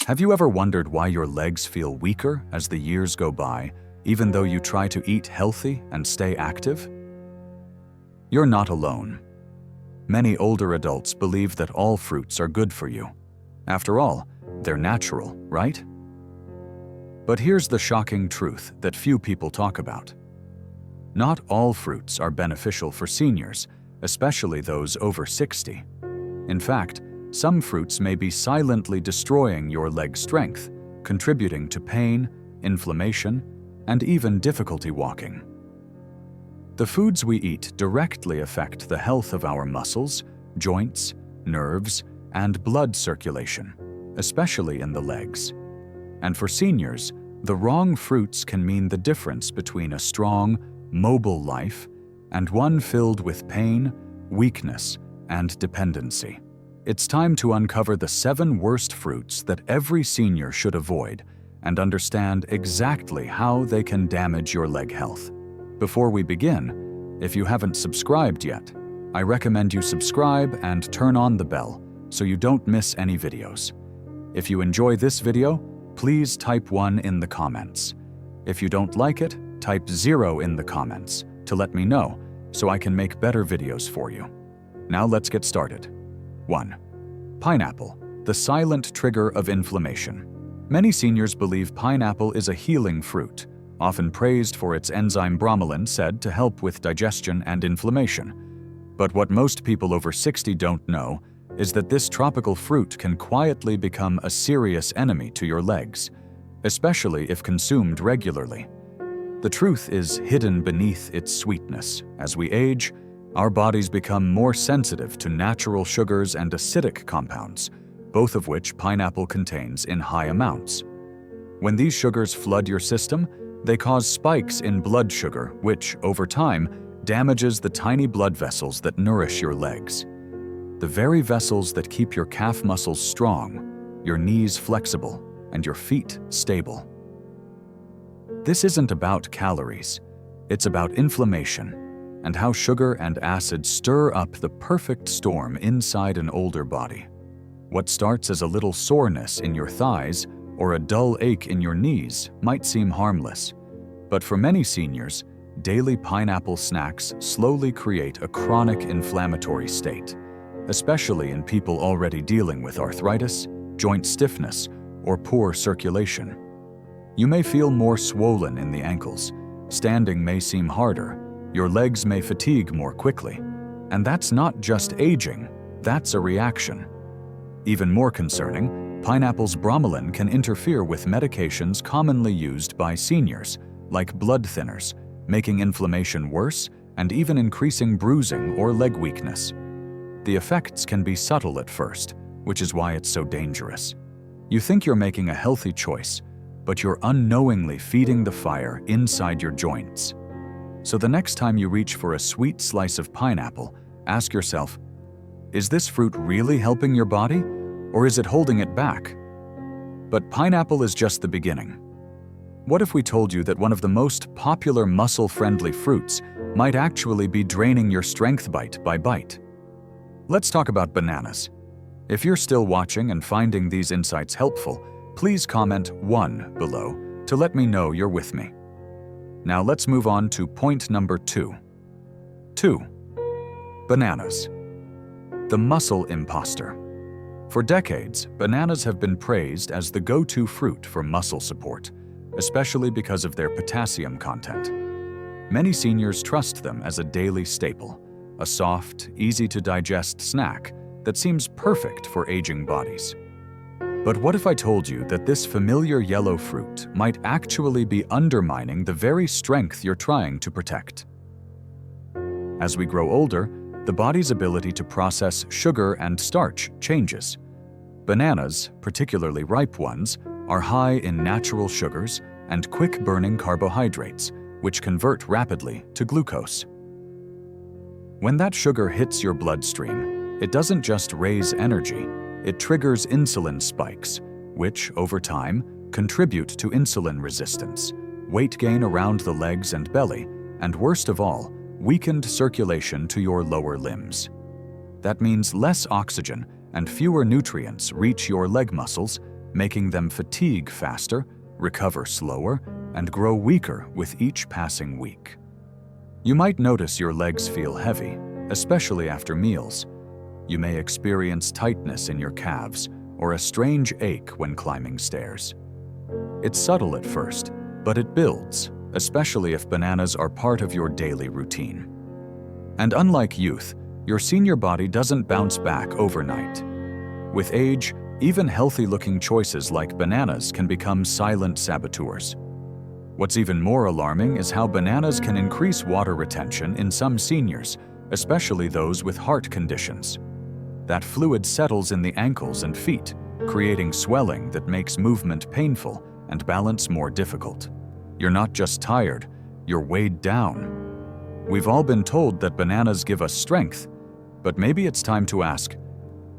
Have you ever wondered why your legs feel weaker as the years go by, even though you try to eat healthy and stay active? You're not alone. Many older adults believe that all fruits are good for you. After all, they're natural, right? But here's the shocking truth that few people talk about. Not all fruits are beneficial for seniors, especially those over 60. In fact, some fruits may be silently destroying your leg strength, contributing to pain, inflammation, and even difficulty walking. The foods we eat directly affect the health of our muscles, joints, nerves, and blood circulation, especially in the legs. And for seniors, the wrong fruits can mean the difference between a strong, mobile life and one filled with pain, weakness, and dependency. It's time to uncover the 7 worst fruits that every senior should avoid and understand exactly how they can damage your leg health. Before we begin, if you haven't subscribed yet, I recommend you subscribe and turn on the bell so you don't miss any videos. If you enjoy this video, please type 1 in the comments. If you don't like it, type 0 in the comments to let me know so I can make better videos for you. Now let's get started. 1. Pineapple, the silent trigger of inflammation. Many seniors believe pineapple is a healing fruit, often praised for its enzyme bromelain said to help with digestion and inflammation. But what most people over 60 don't know is that this tropical fruit can quietly become a serious enemy to your legs, especially if consumed regularly. The truth is hidden beneath its sweetness. As we age, our bodies become more sensitive to natural sugars and acidic compounds, both of which pineapple contains in high amounts. When these sugars flood your system, they cause spikes in blood sugar, which, over time, damages the tiny blood vessels that nourish your legs. The very vessels that keep your calf muscles strong, your knees flexible, and your feet stable. This isn't about calories. It's about inflammation and how sugar and acid stir up the perfect storm inside an older body. What starts as a little soreness in your thighs or a dull ache in your knees might seem harmless. But for many seniors, daily pineapple snacks slowly create a chronic inflammatory state, especially in people already dealing with arthritis, joint stiffness, or poor circulation. You may feel more swollen in the ankles, standing may seem harder, your legs may fatigue more quickly. And that's not just aging, that's a reaction. Even more concerning, pineapple's bromelain can interfere with medications commonly used by seniors, like blood thinners, making inflammation worse and even increasing bruising or leg weakness. The effects can be subtle at first, which is why it's so dangerous. You think you're making a healthy choice, but you're unknowingly feeding the fire inside your joints. So the next time you reach for a sweet slice of pineapple, ask yourself, is this fruit really helping your body, or is it holding it back? But pineapple is just the beginning. What if we told you that one of the most popular muscle-friendly fruits might actually be draining your strength bite by bite? Let's talk about bananas. If you're still watching and finding these insights helpful, please comment 1 below to let me know you're with me. Now let's move on to point number 2. 2. Bananas. The muscle imposter. For decades, bananas have been praised as the go-to fruit for muscle support, especially because of their potassium content. Many seniors trust them as a daily staple, a soft, easy-to-digest snack that seems perfect for aging bodies. But what if I told you that this familiar yellow fruit might actually be undermining the very strength you're trying to protect? As we grow older, the body's ability to process sugar and starch changes. Bananas, particularly ripe ones, are high in natural sugars and quick-burning carbohydrates, which convert rapidly to glucose. When that sugar hits your bloodstream, it doesn't just raise energy, it triggers insulin spikes, which, over time, contribute to insulin resistance, weight gain around the legs and belly, and worst of all, weakened circulation to your lower limbs. That means less oxygen and fewer nutrients reach your leg muscles, making them fatigue faster, recover slower, and grow weaker with each passing week. You might notice your legs feel heavy, especially after meals. You may experience tightness in your calves or a strange ache when climbing stairs. It's subtle at first, but it builds, especially if bananas are part of your daily routine. And unlike youth, your senior body doesn't bounce back overnight. With age, even healthy-looking choices like bananas can become silent saboteurs. What's even more alarming is how bananas can increase water retention in some seniors, especially those with heart conditions. That fluid settles in the ankles and feet, creating swelling that makes movement painful and balance more difficult. You're not just tired, you're weighed down. We've all been told that bananas give us strength, but maybe it's time to ask,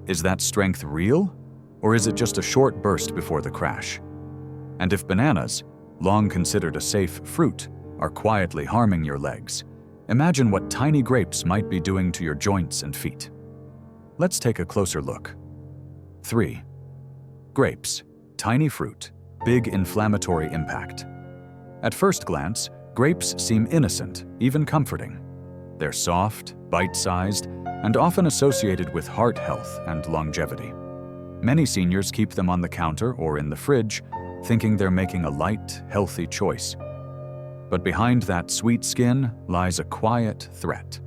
is that strength real, or is it just a short burst before the crash? And if bananas, long considered a safe fruit, are quietly harming your legs, imagine what tiny grapes might be doing to your joints and feet. Let's take a closer look. 3. Grapes, tiny fruit, big inflammatory impact. At first glance, grapes seem innocent, even comforting. They're soft, bite-sized, and often associated with heart health and longevity. Many seniors keep them on the counter or in the fridge, thinking they're making a light, healthy choice. But behind that sweet skin lies a quiet threat,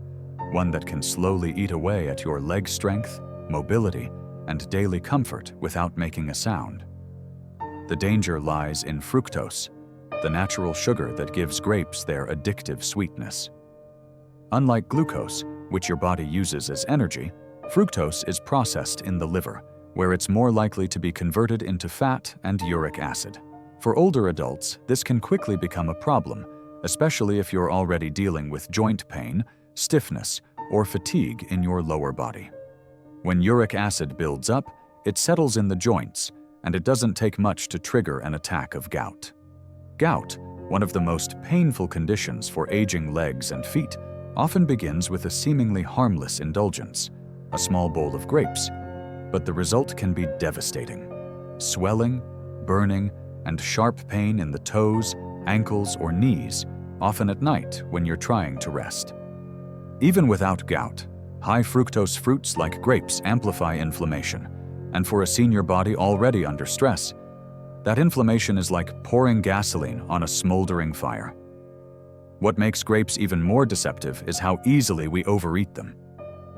one that can slowly eat away at your leg strength, mobility, and daily comfort without making a sound. The danger lies in fructose, the natural sugar that gives grapes their addictive sweetness. Unlike glucose, which your body uses as energy, fructose is processed in the liver, where it's more likely to be converted into fat and uric acid. For older adults, this can quickly become a problem, especially if you're already dealing with joint pain, stiffness, or fatigue in your lower body. When uric acid builds up, it settles in the joints, and it doesn't take much to trigger an attack of gout. Gout, one of the most painful conditions for aging legs and feet, often begins with a seemingly harmless indulgence, a small bowl of grapes, but the result can be devastating. Swelling, burning, and sharp pain in the toes, ankles, or knees, often at night when you're trying to rest. Even without gout, high fructose fruits like grapes amplify inflammation, and for a senior body already under stress, that inflammation is like pouring gasoline on a smoldering fire. What makes grapes even more deceptive is how easily we overeat them.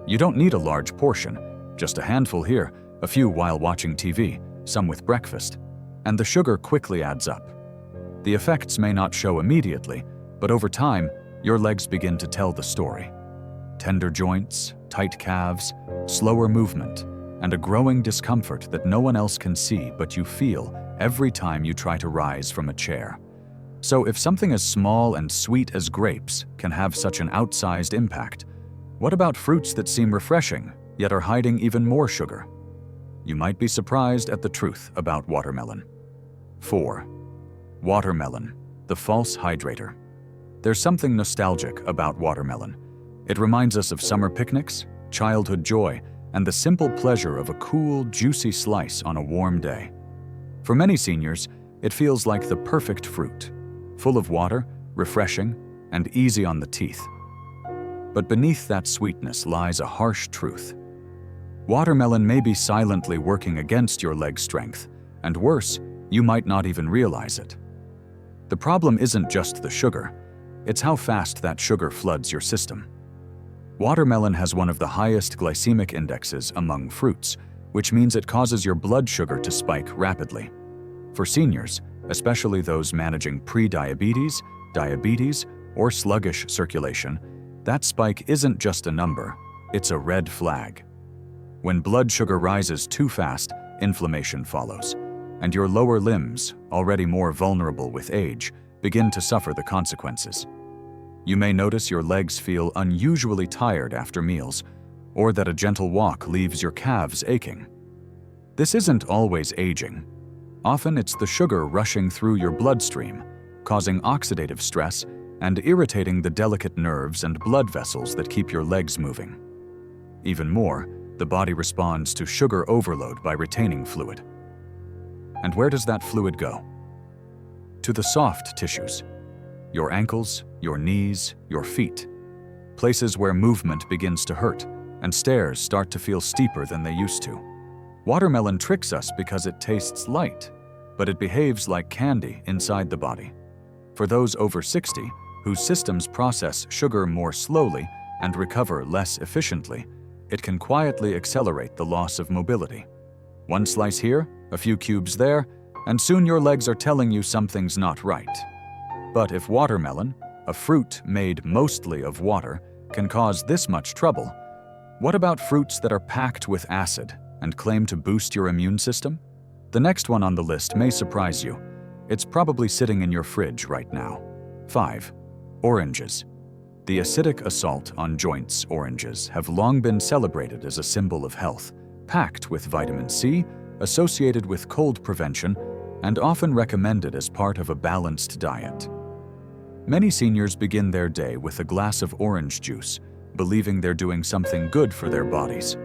You don't need a large portion, just a handful here, a few while watching TV, some with breakfast, and the sugar quickly adds up. The effects may not show immediately, but over time, your legs begin to tell the story. Tender joints, tight calves, slower movement, and a growing discomfort that no one else can see but you feel every time you try to rise from a chair. So if something as small and sweet as grapes can have such an outsized impact, what about fruits that seem refreshing, yet are hiding even more sugar? You might be surprised at the truth about watermelon. 4. Watermelon, the false hydrator. There's something nostalgic about watermelon. It reminds us of summer picnics, childhood joy, and the simple pleasure of a cool, juicy slice on a warm day. For many seniors, it feels like the perfect fruit, full of water, refreshing, and easy on the teeth. But beneath that sweetness lies a harsh truth. Watermelon may be silently working against your leg strength, and worse, you might not even realize it. The problem isn't just the sugar, it's how fast that sugar floods your system. Watermelon has one of the highest glycemic indexes among fruits, which means it causes your blood sugar to spike rapidly. For seniors, especially those managing pre-diabetes, diabetes, or sluggish circulation, that spike isn't just a number, it's a red flag. When blood sugar rises too fast, inflammation follows, and your lower limbs, already more vulnerable with age, begin to suffer the consequences. You may notice your legs feel unusually tired after meals, or that a gentle walk leaves your calves aching. This isn't always aging. Often it's the sugar rushing through your bloodstream, causing oxidative stress and irritating the delicate nerves and blood vessels that keep your legs moving. Even more, the body responds to sugar overload by retaining fluid. And where does that fluid go? To the soft tissues. Your ankles, your knees, your feet. Places where movement begins to hurt and stairs start to feel steeper than they used to. Watermelon tricks us because it tastes light, but it behaves like candy inside the body. For those over 60, whose systems process sugar more slowly and recover less efficiently, it can quietly accelerate the loss of mobility. One slice here, a few cubes there, and soon your legs are telling you something's not right. But if watermelon, a fruit made mostly of water, can cause this much trouble, what about fruits that are packed with acid and claim to boost your immune system? The next one on the list may surprise you. It's probably sitting in your fridge right now. 5. Oranges. The acidic assault on joints, oranges, have long been celebrated as a symbol of health, packed with vitamin C, associated with cold prevention, and often recommended as part of a balanced diet. Many seniors begin their day with a glass of orange juice, believing they're doing something good for their bodies.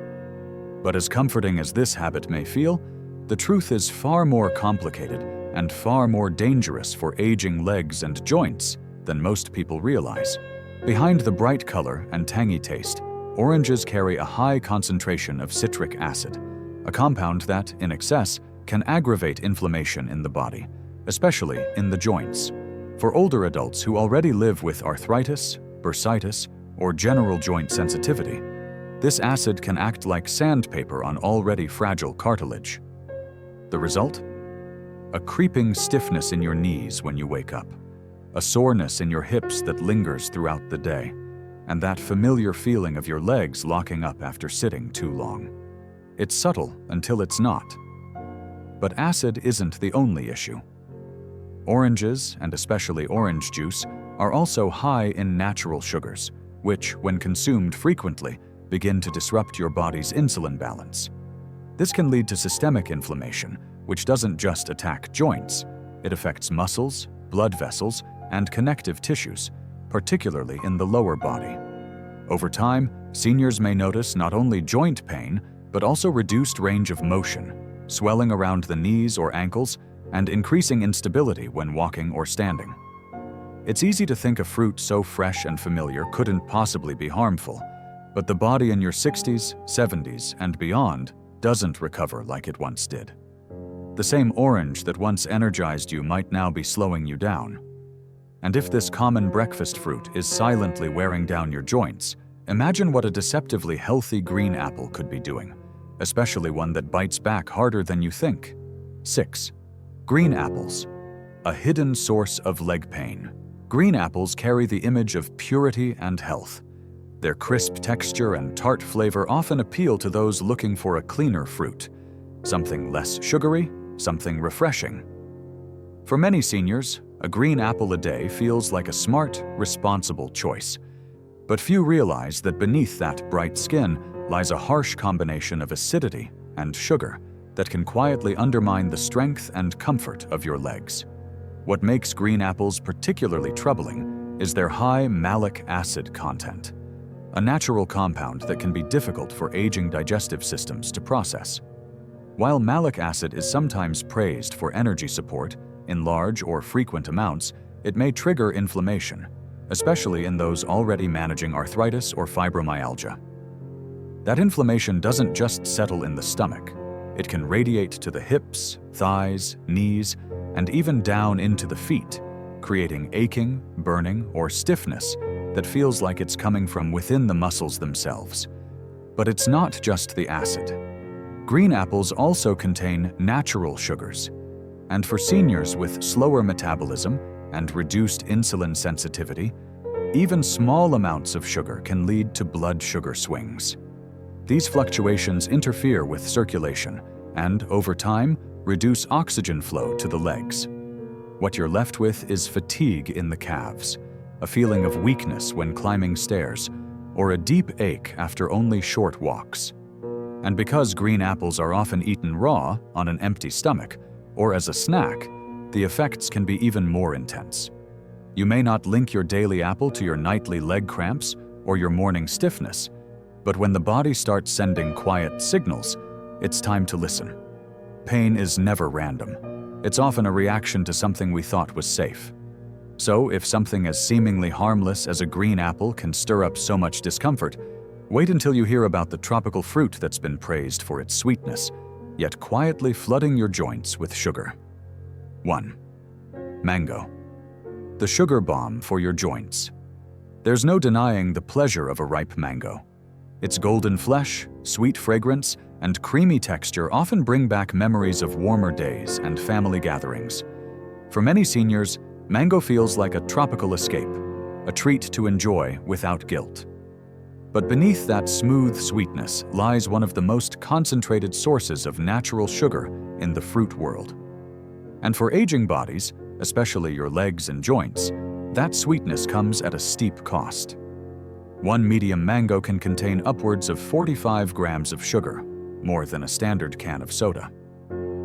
But as comforting as this habit may feel, the truth is far more complicated and far more dangerous for aging legs and joints than most people realize. Behind the bright color and tangy taste, oranges carry a high concentration of citric acid, a compound that, in excess, can aggravate inflammation in the body, especially in the joints. For older adults who already live with arthritis, bursitis, or general joint sensitivity, this acid can act like sandpaper on already fragile cartilage. The result? A creeping stiffness in your knees when you wake up, a soreness in your hips that lingers throughout the day, and that familiar feeling of your legs locking up after sitting too long. It's subtle until it's not. But acid isn't the only issue. Oranges, and especially orange juice, are also high in natural sugars, which, when consumed frequently, begin to disrupt your body's insulin balance. This can lead to systemic inflammation, which doesn't just attack joints. It affects muscles, blood vessels, and connective tissues, particularly in the lower body. Over time, seniors may notice not only joint pain, but also reduced range of motion, swelling around the knees or ankles, and increasing instability when walking or standing. It's easy to think a fruit so fresh and familiar couldn't possibly be harmful, but the body in your 60s, 70s, and beyond doesn't recover like it once did. The same orange that once energized you might now be slowing you down. And if this common breakfast fruit is silently wearing down your joints, imagine what a deceptively healthy green apple could be doing, especially one that bites back harder than you think. 6. Green apples. A hidden source of leg pain. Green apples carry the image of purity and health. Their crisp texture and tart flavor often appeal to those looking for a cleaner fruit, something less sugary, something refreshing. For many seniors, a green apple a day feels like a smart, responsible choice. But few realize that beneath that bright skin lies a harsh combination of acidity and sugar that can quietly undermine the strength and comfort of your legs. What makes green apples particularly troubling is their high malic acid content, a natural compound that can be difficult for aging digestive systems to process. While malic acid is sometimes praised for energy support, in large or frequent amounts, it may trigger inflammation, especially in those already managing arthritis or fibromyalgia. That inflammation doesn't just settle in the stomach. It can radiate to the hips, thighs, knees, and even down into the feet, creating aching, burning, or stiffness that feels like it's coming from within the muscles themselves. But it's not just the acid. Green apples also contain natural sugars, and for seniors with slower metabolism and reduced insulin sensitivity, even small amounts of sugar can lead to blood sugar swings. These fluctuations interfere with circulation and, over time, reduce oxygen flow to the legs. What you're left with is fatigue in the calves, a feeling of weakness when climbing stairs, or a deep ache after only short walks. And because green apples are often eaten raw, on an empty stomach, or as a snack, the effects can be even more intense. You may not link your daily apple to your nightly leg cramps or your morning stiffness, but when the body starts sending quiet signals, it's time to listen. pain is never random. It's often a reaction to something we thought was safe. So, if something as seemingly harmless as a green apple can stir up so much discomfort, wait until you hear about the tropical fruit that's been praised for its sweetness, yet quietly flooding your joints with sugar. 1. Mango. The sugar bomb for your joints. There's no denying the pleasure of a ripe mango. Its golden flesh, sweet fragrance, and creamy texture often bring back memories of warmer days and family gatherings. For many seniors, mango feels like a tropical escape, a treat to enjoy without guilt. But beneath that smooth sweetness lies one of the most concentrated sources of natural sugar in the fruit world. And for aging bodies, especially your legs and joints, that sweetness comes at a steep cost. One medium mango can contain upwards of 45 grams of sugar, more than a standard can of soda.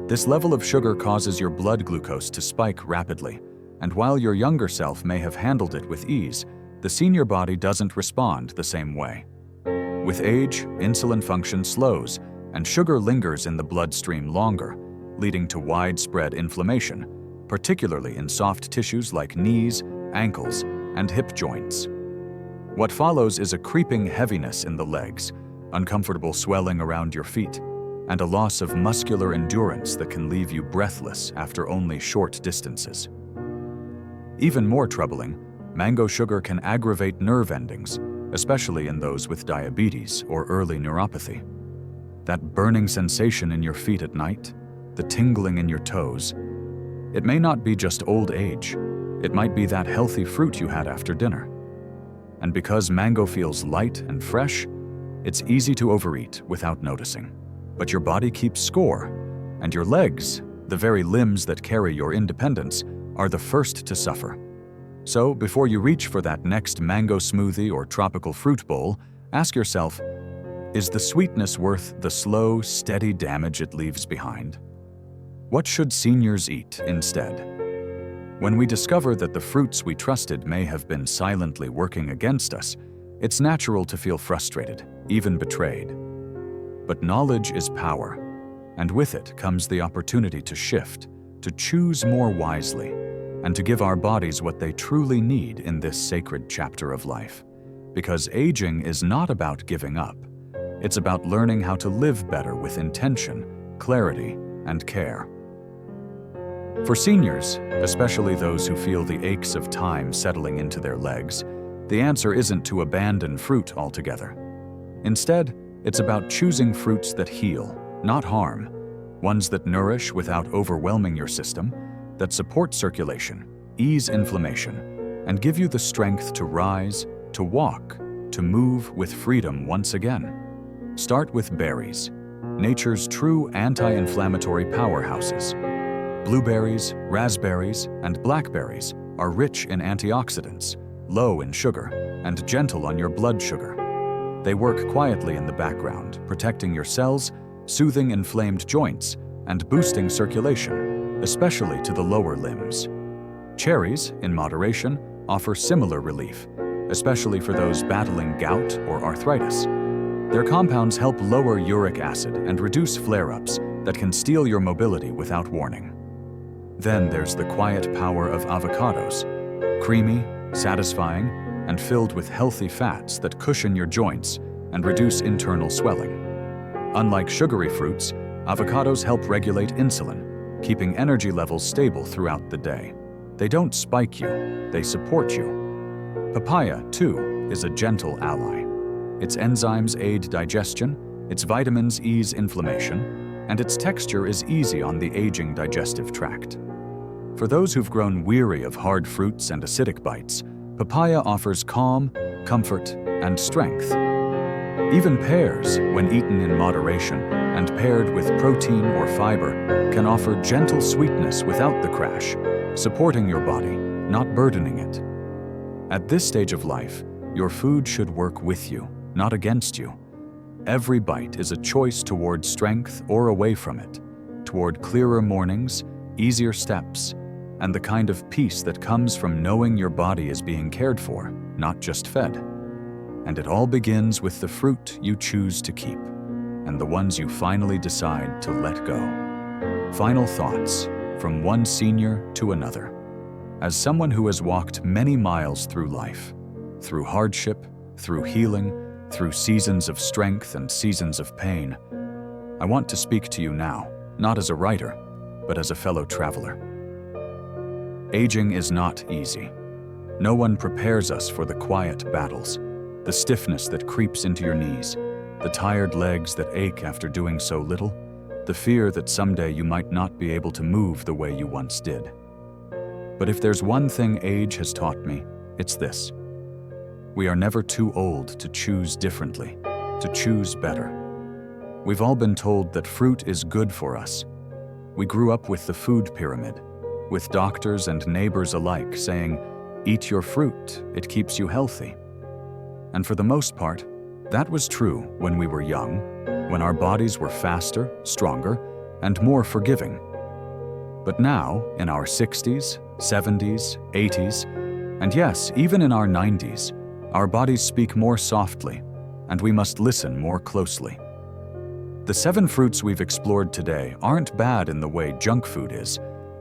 This level of sugar causes your blood glucose to spike rapidly, and while your younger self may have handled it with ease, the senior body doesn't respond the same way. With age, insulin function slows, and sugar lingers in the bloodstream longer, leading to widespread inflammation, particularly in soft tissues like knees, ankles, and hip joints. What follows is a creeping heaviness in the legs, uncomfortable swelling around your feet, and a loss of muscular endurance that can leave you breathless after only short distances. Even more troubling, mango sugar can aggravate nerve endings, especially in those with diabetes or early neuropathy. That burning sensation in your feet at night, the tingling in your toes, it may not be just old age, it might be that healthy fruit you had after dinner. And because mango feels light and fresh, it's easy to overeat without noticing. But your body keeps score, and your legs, the very limbs that carry your independence, are the first to suffer. So, before you reach for that next mango smoothie or tropical fruit bowl, ask yourself, is the sweetness worth the slow, steady damage it leaves behind? What should seniors eat instead? When we discover that the fruits we trusted may have been silently working against us, it's natural to feel frustrated, even betrayed. But knowledge is power, and with it comes the opportunity to shift, to choose more wisely, and to give our bodies what they truly need in this sacred chapter of life. Because aging is not about giving up. It's about learning how to live better with intention, clarity, and care. For seniors, especially those who feel the aches of time settling into their legs, the answer isn't to abandon fruit altogether. Instead, it's about choosing fruits that heal, not harm, ones that nourish without overwhelming your system, that support circulation, ease inflammation, and give you the strength to rise, to walk, to move with freedom once again. Start with berries, nature's true anti-inflammatory powerhouses. Blueberries, raspberries, and blackberries are rich in antioxidants, low in sugar, and gentle on your blood sugar. They work quietly in the background, protecting your cells, soothing inflamed joints, and boosting circulation, especially to the lower limbs. Cherries, in moderation, offer similar relief, especially for those battling gout or arthritis. Their compounds help lower uric acid and reduce flare-ups that can steal your mobility without warning. Then there's the quiet power of avocados, creamy, satisfying, and filled with healthy fats that cushion your joints and reduce internal swelling. Unlike sugary fruits, avocados help regulate insulin, keeping energy levels stable throughout the day. They don't spike you, they support you. Papaya, too, is a gentle ally. Its enzymes aid digestion, its vitamins ease inflammation, and its texture is easy on the aging digestive tract. For those who've grown weary of hard fruits and acidic bites, papaya offers calm, comfort, and strength. Even pears, when eaten in moderation and paired with protein or fiber, can offer gentle sweetness without the crash, supporting your body, not burdening it. At this stage of life, your food should work with you, not against you. Every bite is a choice toward strength or away from it, toward clearer mornings, easier steps, and the kind of peace that comes from knowing your body is being cared for, not just fed. And it all begins with the fruit you choose to keep, and the ones you finally decide to let go. Final thoughts from one senior to another. As someone who has walked many miles through life, through hardship, through healing, through seasons of strength and seasons of pain, I want to speak to you now, not as a writer, but as a fellow traveler. Aging is not easy. No one prepares us for the quiet battles, the stiffness that creeps into your knees, the tired legs that ache after doing so little, the fear that someday you might not be able to move the way you once did. But if there's one thing age has taught me, it's this. We are never too old to choose differently, to choose better. We've all been told that fruit is good for us. We grew up with the food pyramid, with doctors and neighbors alike saying, "Eat your fruit, it keeps you healthy." And for the most part, that was true when we were young, when our bodies were faster, stronger, and more forgiving. But now, in our 60s, 70s, 80s, and yes, even in our 90s, our bodies speak more softly, and we must listen more closely. The 7 fruits we've explored today aren't bad in the way junk food is,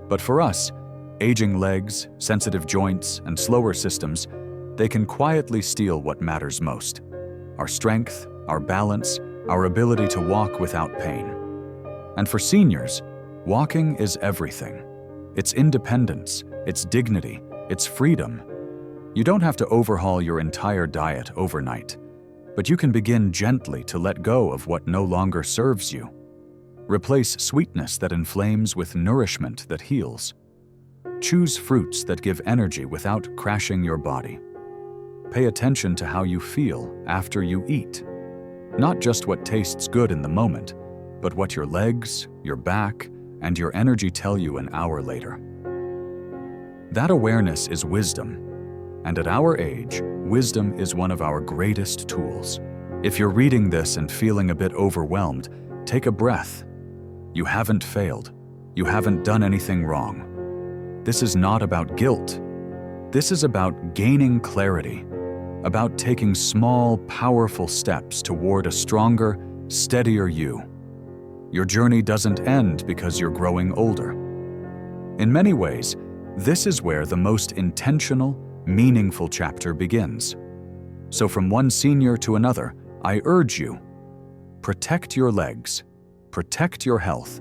but for us, aging legs, sensitive joints, and slower systems, they can quietly steal what matters most: our strength, our balance, our ability to walk without pain. And for seniors, walking is everything. It's independence, it's dignity, it's freedom. You don't have to overhaul your entire diet overnight, but you can begin gently to let go of what no longer serves you. Replace sweetness that inflames with nourishment that heals. Choose fruits that give energy without crashing your body. Pay attention to how you feel after you eat. Not just what tastes good in the moment, but what your legs, your back, and your energy tell you an hour later. That awareness is wisdom, and at our age, wisdom is one of our greatest tools. If you're reading this and feeling a bit overwhelmed, take a breath. You haven't failed. You haven't done anything wrong. This is not about guilt. This is about gaining clarity, about taking small, powerful steps toward a stronger, steadier you. Your journey doesn't end because you're growing older. In many ways, this is where the most intentional, meaningful chapter begins. So from one senior to another, I urge you, protect your legs, protect your health,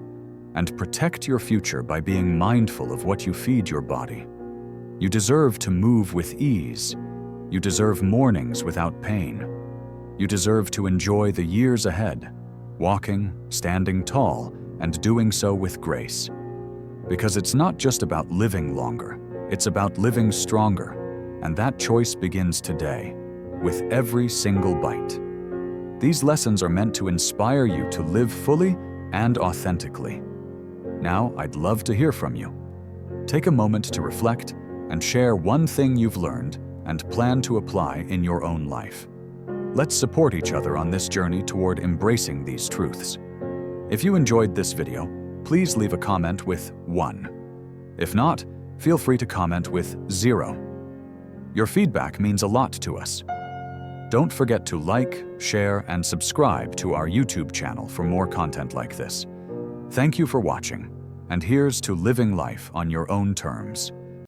and protect your future by being mindful of what you feed your body. You deserve to move with ease. You deserve mornings without pain. You deserve to enjoy the years ahead, walking, standing tall, and doing so with grace. Because it's not just about living longer, it's about living stronger, and that choice begins today, with every single bite. These lessons are meant to inspire you to live fully and authentically. Now, I'd love to hear from you. Take a moment to reflect and share one thing you've learned and plan to apply in your own life. Let's support each other on this journey toward embracing these truths. If you enjoyed this video, please leave a comment with 1. If not, feel free to comment with 0. Your feedback means a lot to us. Don't forget to like, share, and subscribe to our YouTube channel for more content like this. Thank you for watching, and here's to living life on your own terms.